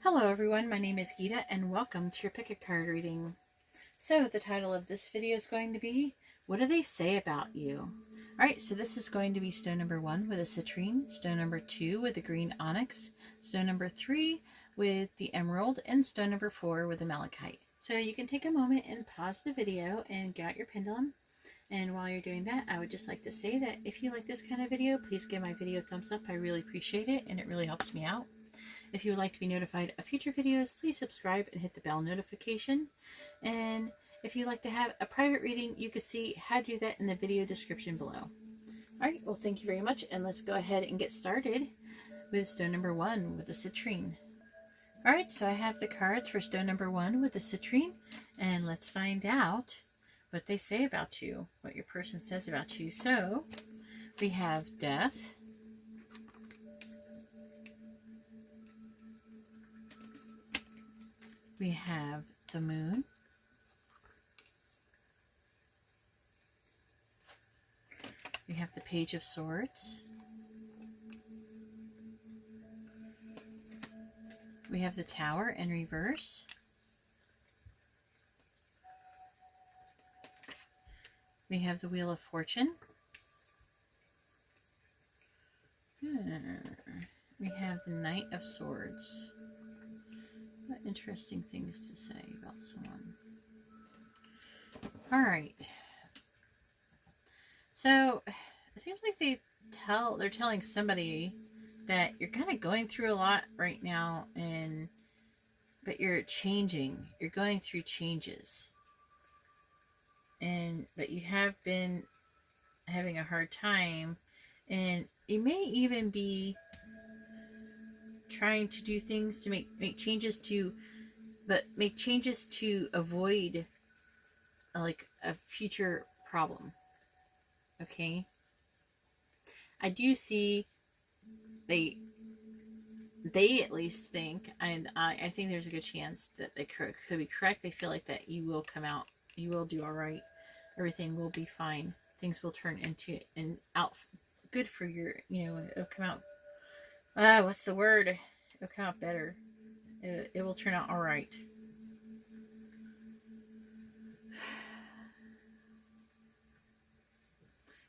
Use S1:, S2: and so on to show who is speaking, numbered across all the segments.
S1: Hello everyone, my name is Geeta and welcome to your pick a card reading. So the title of this video is going to be, what do they say about you? Alright, so this is going to be stone number 1 with a citrine, stone number 2 with the green onyx, stone number 3 with the emerald, and stone number 4 with the malachite. So you can take a moment and pause the video and get out your pendulum. And while you're doing that, I would just like to say that if you like this kind of video, please give my video a thumbs up. I really appreciate it and it really helps me out. If you would like to be notified of future videos, please subscribe and hit the bell notification. And if you'd like to have a private reading, you can see how to do that in the video description below. Alright, well thank you very much, and let's go ahead and get started with stone number 1 with the citrine. Alright, so I have the cards for stone number 1 with the citrine, and let's find out what they say about you, what your person says about you. So we have death, we have the moon, we have the page of swords, we have the tower in reverse, we have the wheel of fortune, we have the knight of swords. What interesting things to say about someone. Alright. So, it seems like they're telling somebody that you're kind of going through a lot right now, but you're changing. You're going through changes. But you have been having a hard time, and you may even be trying to do things to make changes to avoid like a future problem. Okay, I do see they at least think, and I think there's a good chance that they could be correct. They feel like that you will come out, you will do all right, everything will be fine, things will turn out good for your, it'll come out. What's the word? It'll come out better. It will turn out all right.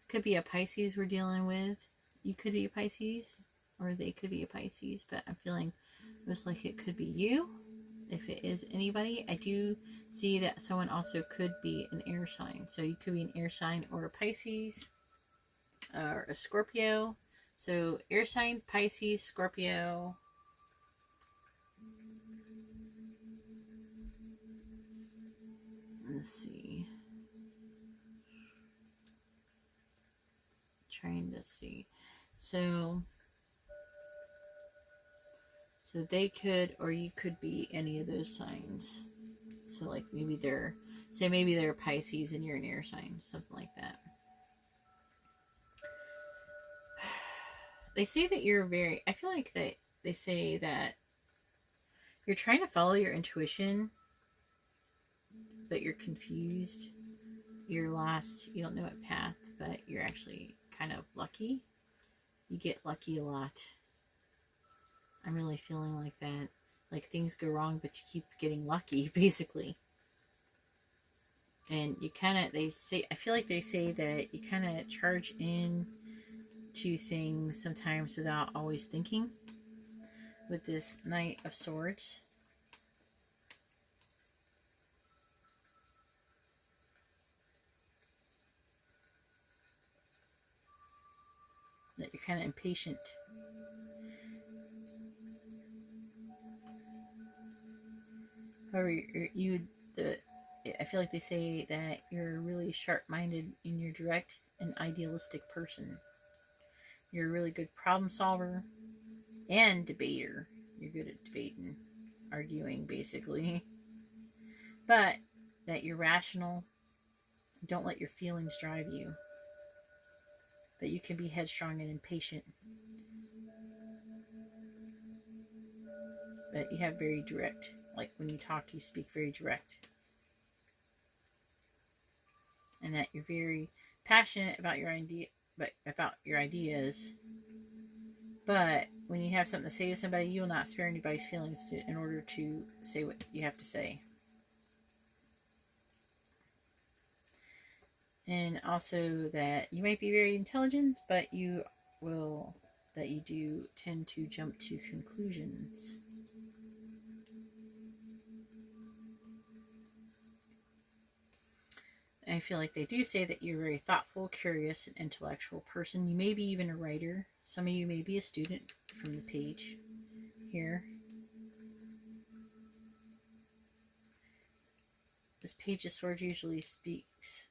S1: Could be a Pisces we're dealing with. You could be a Pisces, or they could be a Pisces, but I'm feeling most like it could be you. If it is anybody, I do see that someone also could be an air sign. So you could be an air sign or a Pisces or a Scorpio. So air sign, Pisces, Scorpio. Let's see. Trying to see. So they could, or you could be any of those signs. So like maybe they're Pisces and you're an air sign, something like that. They say that you're I feel like they say that you're trying to follow your intuition, but you're confused. You're lost. You don't know what path, but you're actually kind of lucky. You get lucky a lot. I'm really feeling like that. Like things go wrong, but you keep getting lucky, basically. And you kind of, I feel like they say that you kind of charge in to things sometimes without always thinking, with this Knight of Swords. That you're kind of impatient. However, I feel like they say that you're really sharp-minded and you're direct and idealistic person. You're a really good problem solver and debater. You're good at debating, arguing, basically. But that you're rational. Don't let your feelings drive you. But you can be headstrong and impatient. But you have very direct, like when you talk, you speak very direct. And that you're very passionate about your ideas, but when you have something to say to somebody, you will not spare anybody's feelings in order to say what you have to say. And also that you might be very intelligent, but you do tend to jump to conclusions. I feel like they do say that you're a very thoughtful, curious, and intellectual person. You may be even a writer. Some of you may be a student from the page here. This Page of Swords usually speaks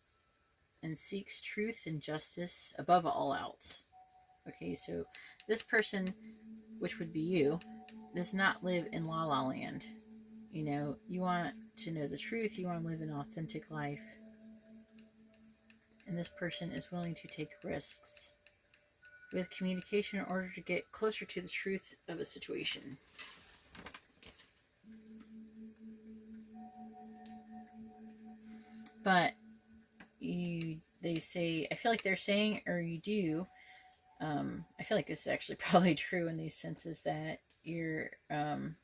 S1: and seeks truth and justice above all else. Okay, so this person, which would be you, does not live in la la land. You know, you want to know the truth. You want to live an authentic life. And this person is willing to take risks with communication in order to get closer to the truth of a situation. But they say, I feel like they're saying, or you do, I feel like this is actually probably true in these senses, that you're kind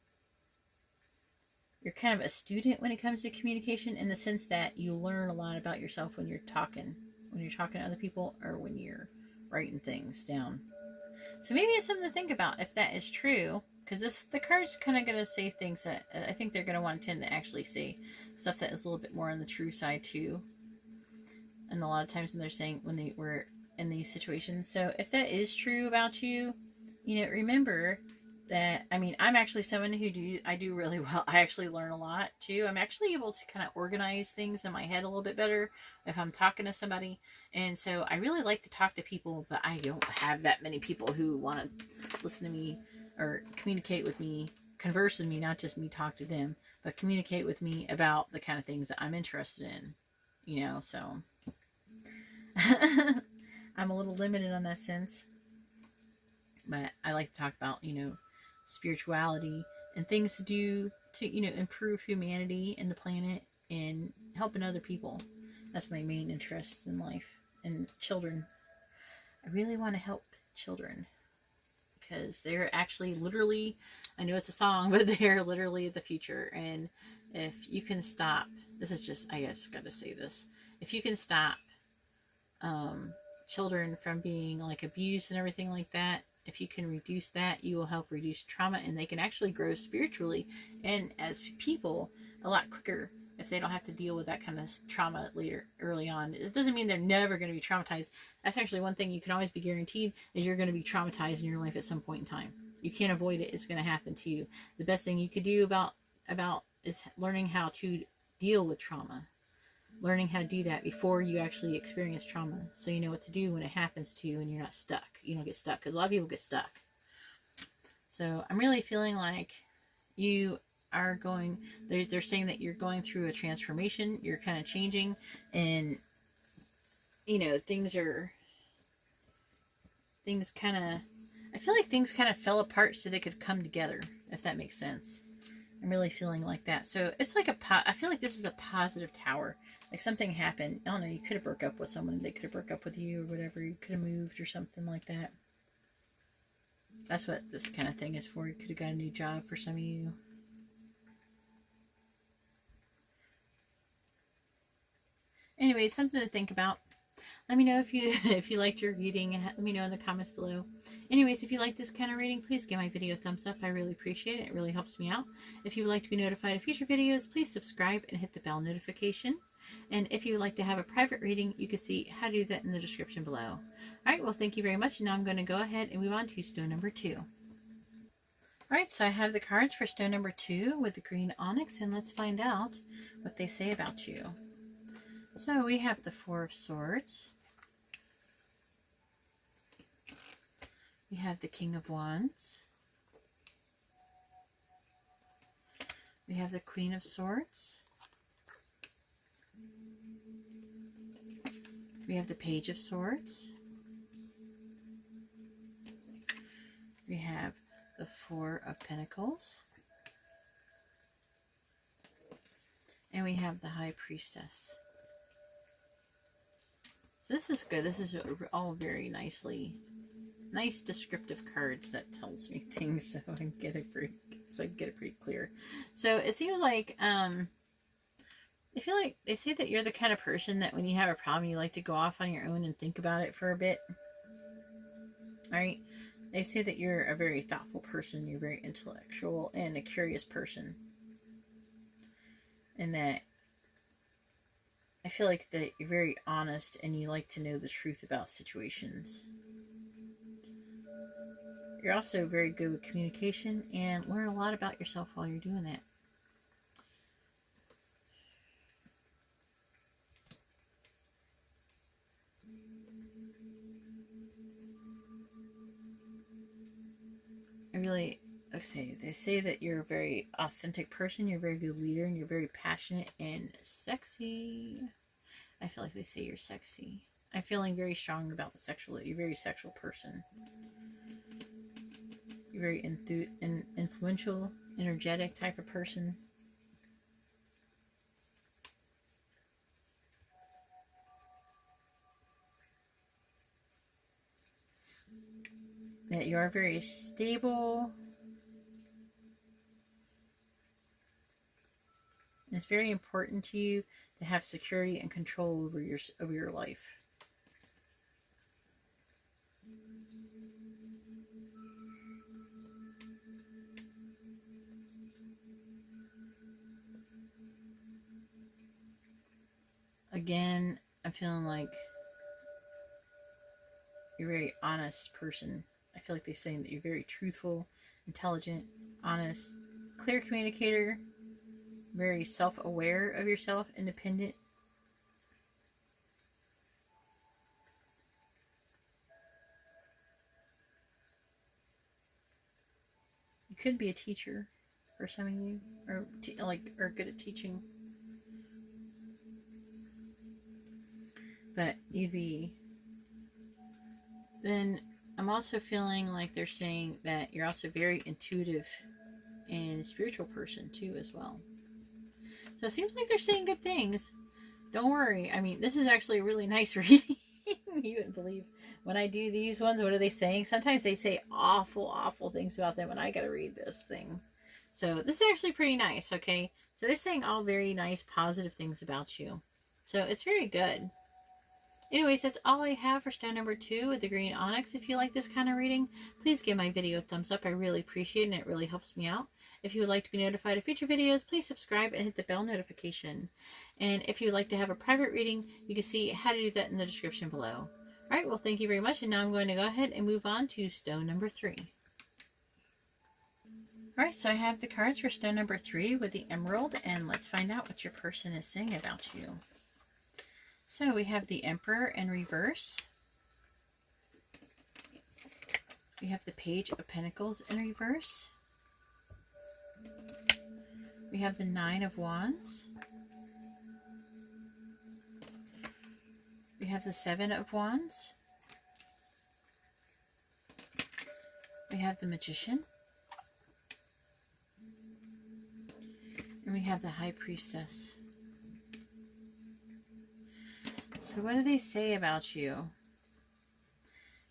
S1: of a student when it comes to communication, in the sense that you learn a lot about yourself when you're talking to other people, or when you're writing things down. So maybe it's something to think about if that is true, because the card's kind of going to say things that I think they're going to want to tend to actually say stuff that is a little bit more on the true side too. And a lot of times when they're saying, when they were in these situations. So if that is true about you, you know, remember that, I mean, I'm actually someone who I do really well. I actually learn a lot too. I'm actually able to kind of organize things in my head a little bit better if I'm talking to somebody. And so I really like to talk to people, but I don't have that many people who want to listen to me or communicate with me, converse with me, not just me talk to them, but communicate with me about the kind of things that I'm interested in, you know, so I'm a little limited on that sense. But I like to talk about, you know, spirituality and things to do to, you know, improve humanity and the planet and helping other people. That's my main interest in life. And children. I really want to help children, because they're actually literally, I know it's a song, but they're literally the future. And if you can stop, this is just, I just got to say this. If you can stop children from being like abused and everything like that, if you can reduce that, you will help reduce trauma, and they can actually grow spiritually and as people a lot quicker if they don't have to deal with that kind of trauma later, early on. It doesn't mean they're never going to be traumatized. That's actually one thing you can always be guaranteed, is you're going to be traumatized in your life at some point in time. You can't avoid it. It's going to happen to you. The best thing you could do about is learning how to deal with trauma. Learning how to do that before you actually experience trauma, so you know what to do when it happens to you and you're not stuck. You don't get stuck, because a lot of people get stuck. So I'm really feeling like you are going, they're saying that you're going through a transformation. You're kind of changing, and you know, I feel like things kind of fell apart so they could come together, if that makes sense. I'm really feeling like that. So it's like I feel like this is a positive tower. Like something happened. I don't know, you could have broke up with someone. They could have broke up with you or whatever. You could have moved or something like that. That's what this kind of thing is for. You could have got a new job for some of you. Anyway, something to think about. Let me know if you liked your reading. Let me know in the comments below. Anyways, if you like this kind of reading, please give my video a thumbs up. I really appreciate it. It really helps me out. If you would like to be notified of future videos, please subscribe and hit the bell notification. And if you would like to have a private reading, you can see how to do that in the description below. Alright, well, thank you very much. Now I'm going to go ahead and move on to stone number 2. Alright, so I have the cards for stone number 2 with the green onyx, and let's find out what they say about you. So we have the Four of Swords. We have the King of Wands. We have the Queen of Swords. We have the Page of Swords. We have the Four of Pentacles. And we have the High Priestess. So this is good. This is all very nicely nice descriptive cards that tells me things so I can get it pretty clear. So it seems like I feel like they say that you're the kind of person that when you have a problem, you like to go off on your own and think about it for a bit. All right. They say that you're a very thoughtful person. You're very intellectual and a curious person. And that I feel like that you're very honest and you like to know the truth about situations. You're also very good with communication and learn a lot about yourself while you're doing that. They say that you're a very authentic person, you're a very good leader, and you're very passionate and sexy. I feel like they say you're sexy. I'm feeling very strong about you're a very sexual person. You're very influential, energetic type of person. That you are very stable. And it's very important to you to have security and control over your life. Again, I'm feeling like you're a very honest person. I feel like they're saying that you're very truthful, intelligent, honest, clear communicator, very self-aware of yourself, independent. You could be a teacher for some of you, or good at teaching. But you'd be. Then I'm also feeling like they're saying that you're also very intuitive and a spiritual person too as well. So it seems like they're saying good things. Don't worry. I mean, this is actually a really nice reading. You wouldn't believe when I do these ones, what are they saying? Sometimes they say awful, awful things about them when I got to read this thing. So this is actually pretty nice, okay? So they're saying all very nice, positive things about you. So it's very good. Anyways, that's all I have for stone number 2 with the green onyx. If you like this kind of reading, please give my video a thumbs up. I really appreciate it and it really helps me out. If you would like to be notified of future videos, please subscribe and hit the bell notification. And if you would like to have a private reading, you can see how to do that in the description below. Alright, well thank you very much, and now I'm going to go ahead and move on to stone number 3. Alright, so I have the cards for stone number 3 with the emerald, and let's find out what your person is saying about you. So we have the Emperor in reverse. We have the Page of Pentacles in reverse. We have the Nine of Wands. We have the Seven of Wands. We have the Magician. And we have the High Priestess. So what do they say about you?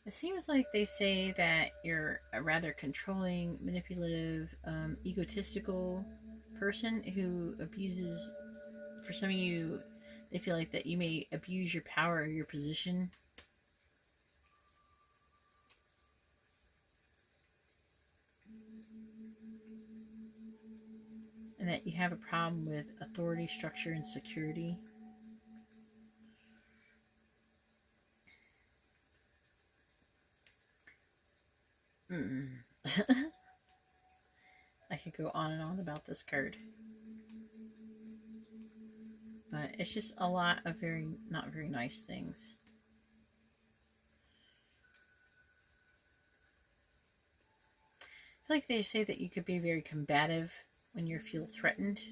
S1: It seems like they say that you're a rather controlling, manipulative, egotistical person who abuses. For some of you, they feel like that you may abuse your power or your position. And that you have a problem with authority, structure, and security. I could go on and on about this card. But it's just a lot of not very nice things. I feel like they say that you could be very combative when you feel threatened.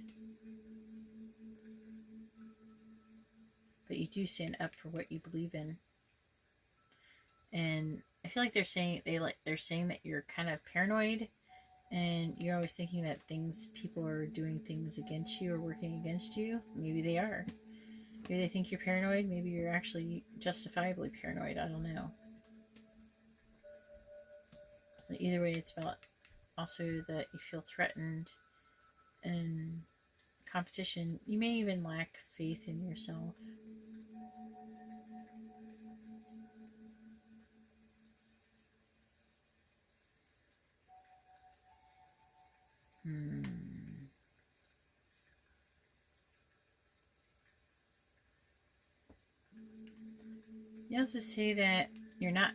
S1: But you do stand up for what you believe in. And I feel like they're saying that you're kind of paranoid, and you're always thinking that people are doing things against you or working against you. Maybe they are. Maybe they think you're paranoid. Maybe you're actually justifiably paranoid. I don't know. But either way, it's about also that you feel threatened in competition. You may even lack faith in yourself. You also say that you're not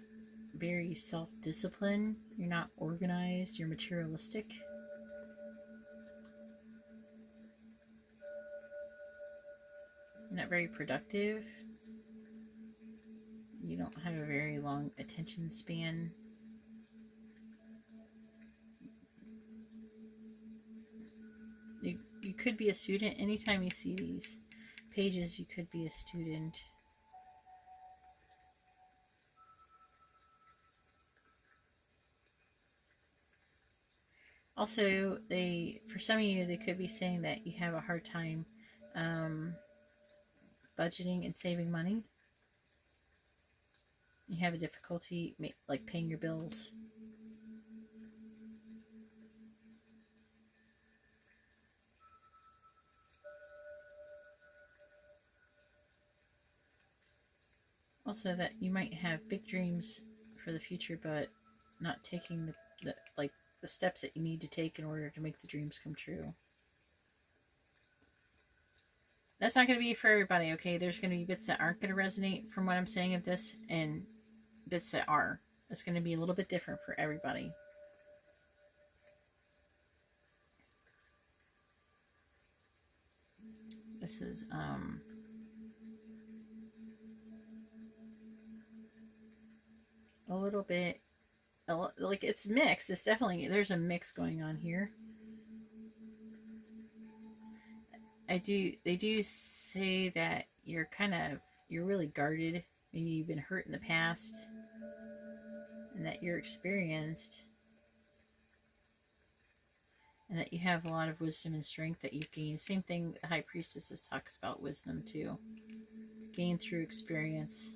S1: very self-disciplined, you're not organized, you're materialistic. You're not very productive. You don't have a very long attention span. You could be a student. Anytime you see these pages, you could be a student. Also, for some of you, they could be saying that you have a hard time budgeting and saving money. You have a difficulty like paying your bills. Also, that you might have big dreams for the future, but not taking the steps that you need to take in order to make the dreams come true. That's not going to be for everybody, okay? There's going to be bits that aren't going to resonate from what I'm saying of this, and bits that are. It's going to be a little bit different for everybody. This is a little bit like it's mixed. It's definitely, there's a mix going on here. They do say that you're really guarded. Maybe you've been hurt in the past, and that you're experienced, and that you have a lot of wisdom and strength that you've gained. Same thing, the High Priestess talks about wisdom too, gained through experience.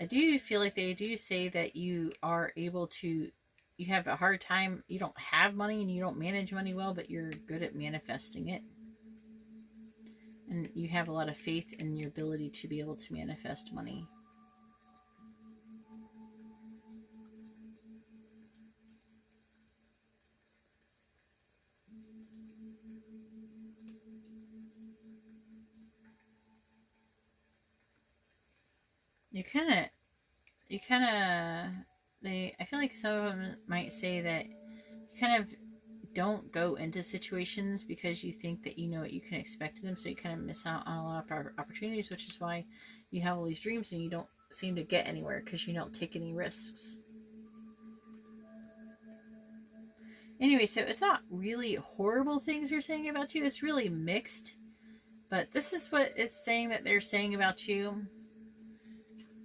S1: I do feel like they do say that you are able to, you have a hard time, you don't have money and you don't manage money well, but you're good at manifesting it. And you have a lot of faith in your ability to be able to manifest money. I feel like some of them might say that you kind of don't go into situations because you think that you know what you can expect of them, so you kind of miss out on a lot of opportunities, which is why you have all these dreams and you don't seem to get anywhere because you don't take any risks. Anyway, so it's not really horrible things they're saying about you. It's really mixed. But this is what it's saying that they're saying about you.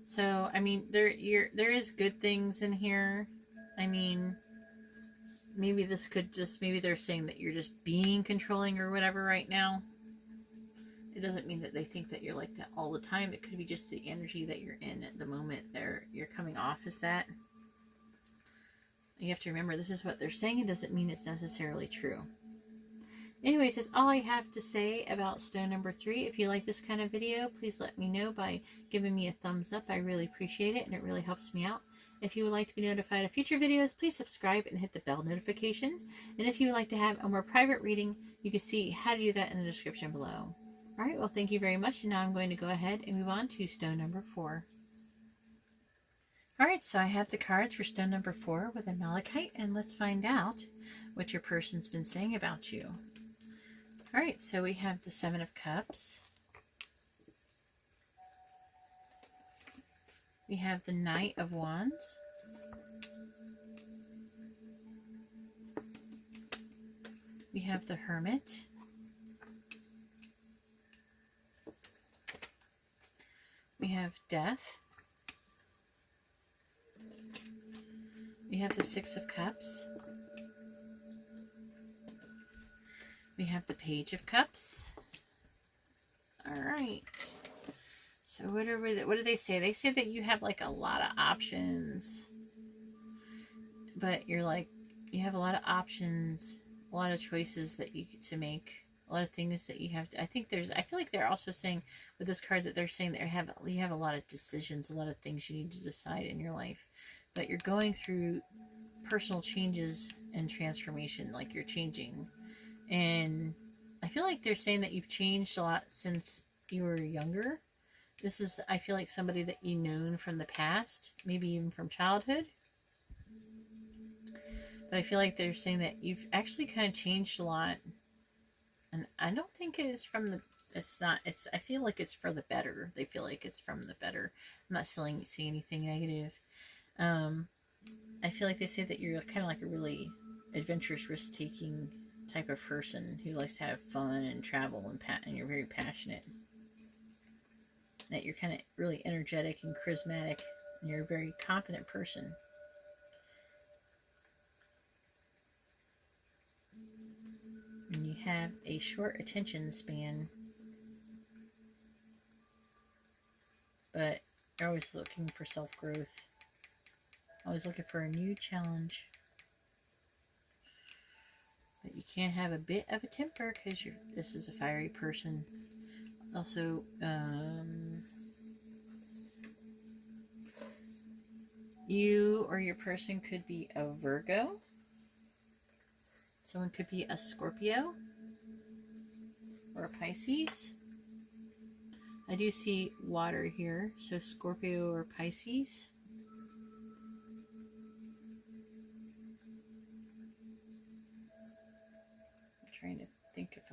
S1: So, I mean, there is good things in here. I mean, maybe this could just, maybe they're saying that you're just being controlling or whatever right now. It doesn't mean that they think that you're like that all the time. It could be just the energy that you're in at the moment. You're coming off as that. You have to remember, this is what they're saying. It doesn't mean it's necessarily true. Anyways, that's all I have to say about stone number 3. If you like this kind of video, please let me know by giving me a thumbs up. I really appreciate it, and it really helps me out. If you would like to be notified of future videos, please subscribe and hit the bell notification. And if you would like to have a more private reading, you can see how to do that in the description below. Alright, well, thank you very much, and now I'm going to go ahead and move on to stone number 4. Alright, so I have the cards for stone number 4 with a malachite, and let's find out what your person's been saying about you. Alright, so we have the 7 of Cups. We have the Knight of Wands. We have the Hermit. We have Death. We have the 6 of Cups. We have the Page of Cups. Alright. So what do they say? They say that you have like a lot of options. but you're like, you have a lot of options, a lot of choices that you get to make, a lot of things that you have to, I feel like they're also saying with this card that they're saying that you have a lot of decisions, a lot of things you need to decide in your life, but you're going through personal changes and transformation, like you're changing. And I feel like they're saying that you've changed a lot since you were younger. This is, I feel like, somebody that you've known from the past, maybe even from childhood. But I feel like they're saying that you've actually kind of changed a lot. And I don't think it is from the, it's not, it's, I feel like it's for the better. They feel like it's from the better. I'm not seeing anything negative. I feel like they say that you're kind of like a really adventurous, risk-taking type of person who likes to have fun and travel and you're very passionate. That you're kind of really energetic and charismatic and you're a very confident person. And you have a short attention span, but you're always looking for self-growth, always looking for a new challenge. But you can't have a bit of a temper because this is a fiery person. Also, you or your person could be a Virgo. Someone could be a Scorpio or a Pisces. I do see water here, so Scorpio or Pisces. I'm trying to think if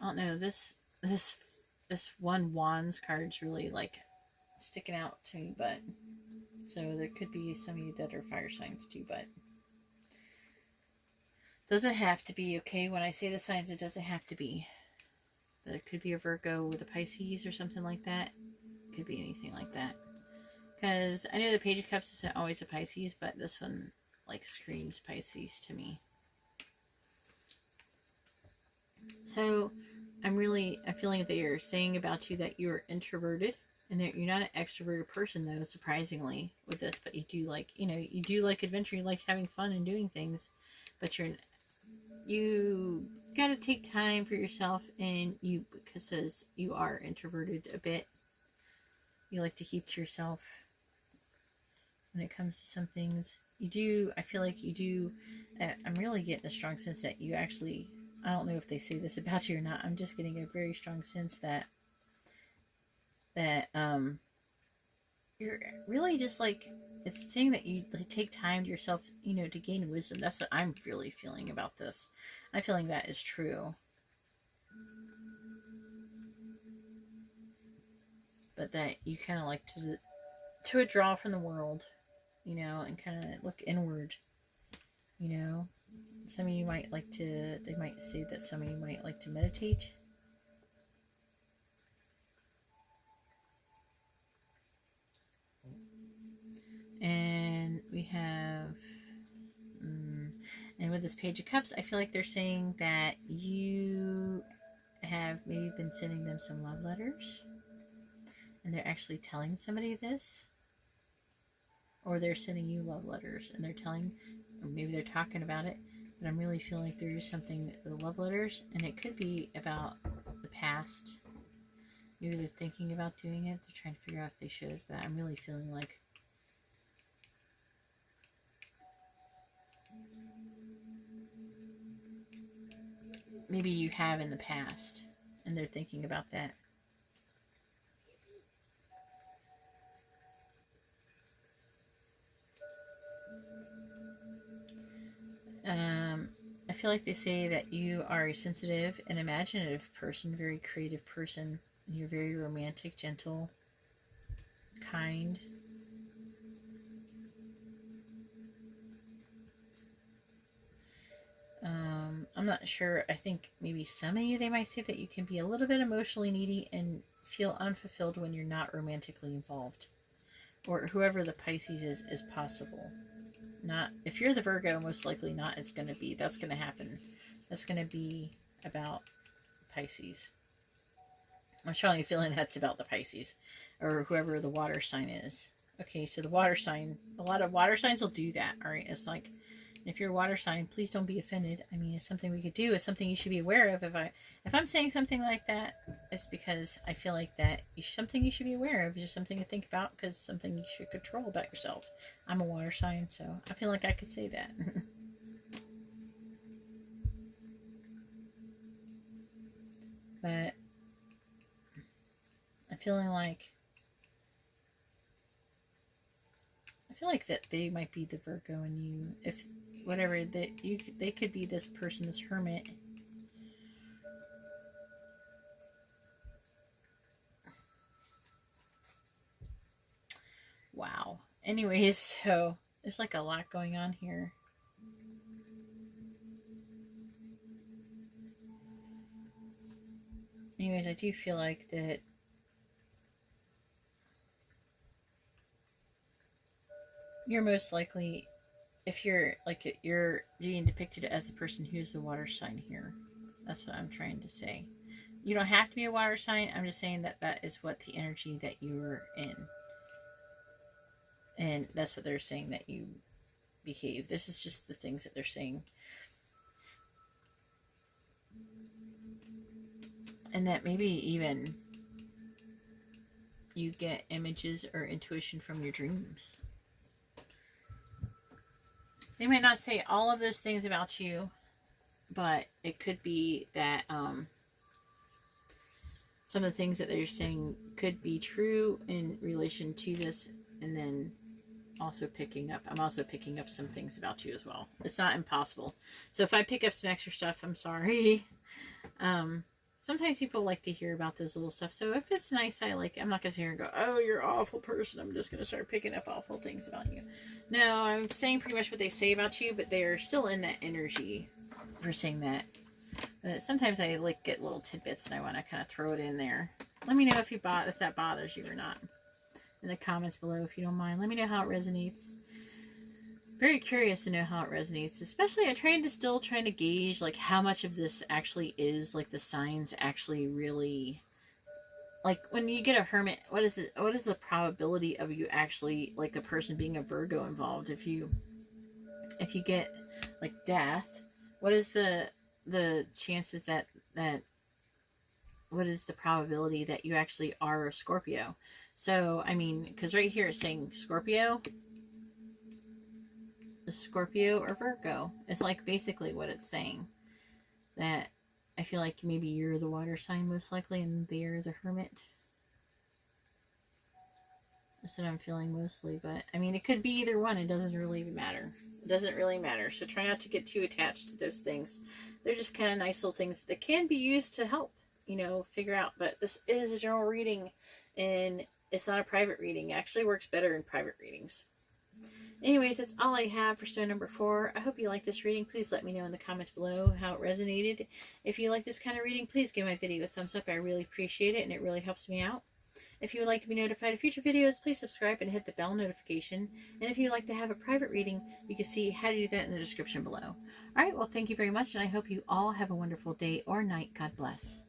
S1: I don't know, this one Wands card's really like sticking out to me, but so there could be some of you that are fire signs too, but doesn't have to be. Okay, when I say the signs, it doesn't have to be. But it could be a Virgo with a Pisces or something like that. It could be anything like that. Because I know the Page of Cups isn't always a Pisces, but this one like screams Pisces to me. So I'm feeling that you're saying about you that you're introverted and that you're not an extroverted person, though, surprisingly, with this, but you do like, you do like adventure, you like having fun and doing things, but you got to take time for yourself, and because you are introverted a bit, you like to keep to yourself when it comes to some things. I feel like you do, I'm really getting a strong sense that you actually, I don't know if they say this about you or not, I'm just getting a very strong sense that you're really just like, it's saying that you take time to yourself, to gain wisdom. That's what I'm really feeling about this. I'm feeling that is true. But that you kind of like to withdraw from the world, and kind of look inward, Some of you might like to, they might say that some of you might like to meditate. And we have, and with this Page of Cups, I feel like they're saying that you have maybe been sending them some love letters, and they're actually telling somebody this, or they're sending you love letters, and they're telling, or maybe they're talking about it, but I'm really feeling like there is something, the love letters, and it could be about the past. Maybe they're thinking about doing it, they're trying to figure out if they should, but I'm really feeling like maybe you have in the past, and they're thinking about that. I feel like they say that you are a sensitive and imaginative person, very creative person. You're very romantic, gentle, kind. I'm not sure. I think maybe some of you, they might say that you can be a little bit emotionally needy and feel unfulfilled when you're not romantically involved. Or whoever the Pisces is possible. Not, if you're the Virgo, most likely not. That's going to happen. That's going to be about Pisces. I'm strongly feeling that's about the Pisces, or whoever the water sign is. Okay, so the water sign, a lot of water signs will do that. All right, it's like, if you're a water sign, please don't be offended. I mean, it's something we could do. It's something you should be aware of. If I'm saying something like that, it's because I feel like that something you should be aware of. It's just something to think about, because something you should control about yourself. I'm a water sign, so I feel like I could say that. But I'm feeling like, I feel like that they might be the Virgo in you. If whatever that you, they could be this person, this hermit. Wow. Anyways, so there's like a lot going on here. Anyways, I do feel like that you're most likely, if you're like, you're being depicted as the person who's the water sign here. That's what I'm trying to say. You don't have to be a water sign. I'm just saying that that is what the energy that you're in. And that's what they're saying that you behave. This is just the things that they're saying. And that maybe even you get images or intuition from your dreams. They might not say all of those things about you, but it could be that some of the things that they're saying could be true in relation to this, and then also I'm also picking up some things about you as well. It's not impossible. So if I pick up some extra stuff, I'm sorry. Sometimes people like to hear about those little stuff. So if it's nice, I'm not going to sit here and go, oh, you're an awful person. I'm just going to start picking up awful things about you. No, I'm saying pretty much what they say about you, but they're still in that energy for saying that. But sometimes I get little tidbits and I want to kind of throw it in there. Let me know if that bothers you or not. In the comments below, if you don't mind. Let me know how it resonates. Very curious to know how it resonates, especially trying to gauge like how much of this actually is like the signs actually really, like when you get a hermit, what is the probability of you actually, like a person being a Virgo involved? If you get like death, what is the chances that what is the probability that you actually are a Scorpio? So I mean, because right here it's saying Scorpio or Virgo. It's like basically what it's saying. That I feel like maybe you're the water sign most likely and they're the hermit. That's what I'm feeling mostly. But I mean, it could be either one. It doesn't really matter. It doesn't really matter. So try not to get too attached to those things. They're just kind of nice little things that can be used to help, figure out. But this is a general reading and it's not a private reading. It actually works better in private readings. Anyways, that's all I have for stone number 4. I hope you like this reading. Please let me know in the comments below how it resonated. If you like this kind of reading, please give my video a thumbs up. I really appreciate it, and it really helps me out. If you would like to be notified of future videos, please subscribe and hit the bell notification. And if you'd like to have a private reading, you can see how to do that in the description below. Alright, well, thank you very much, and I hope you all have a wonderful day or night. God bless.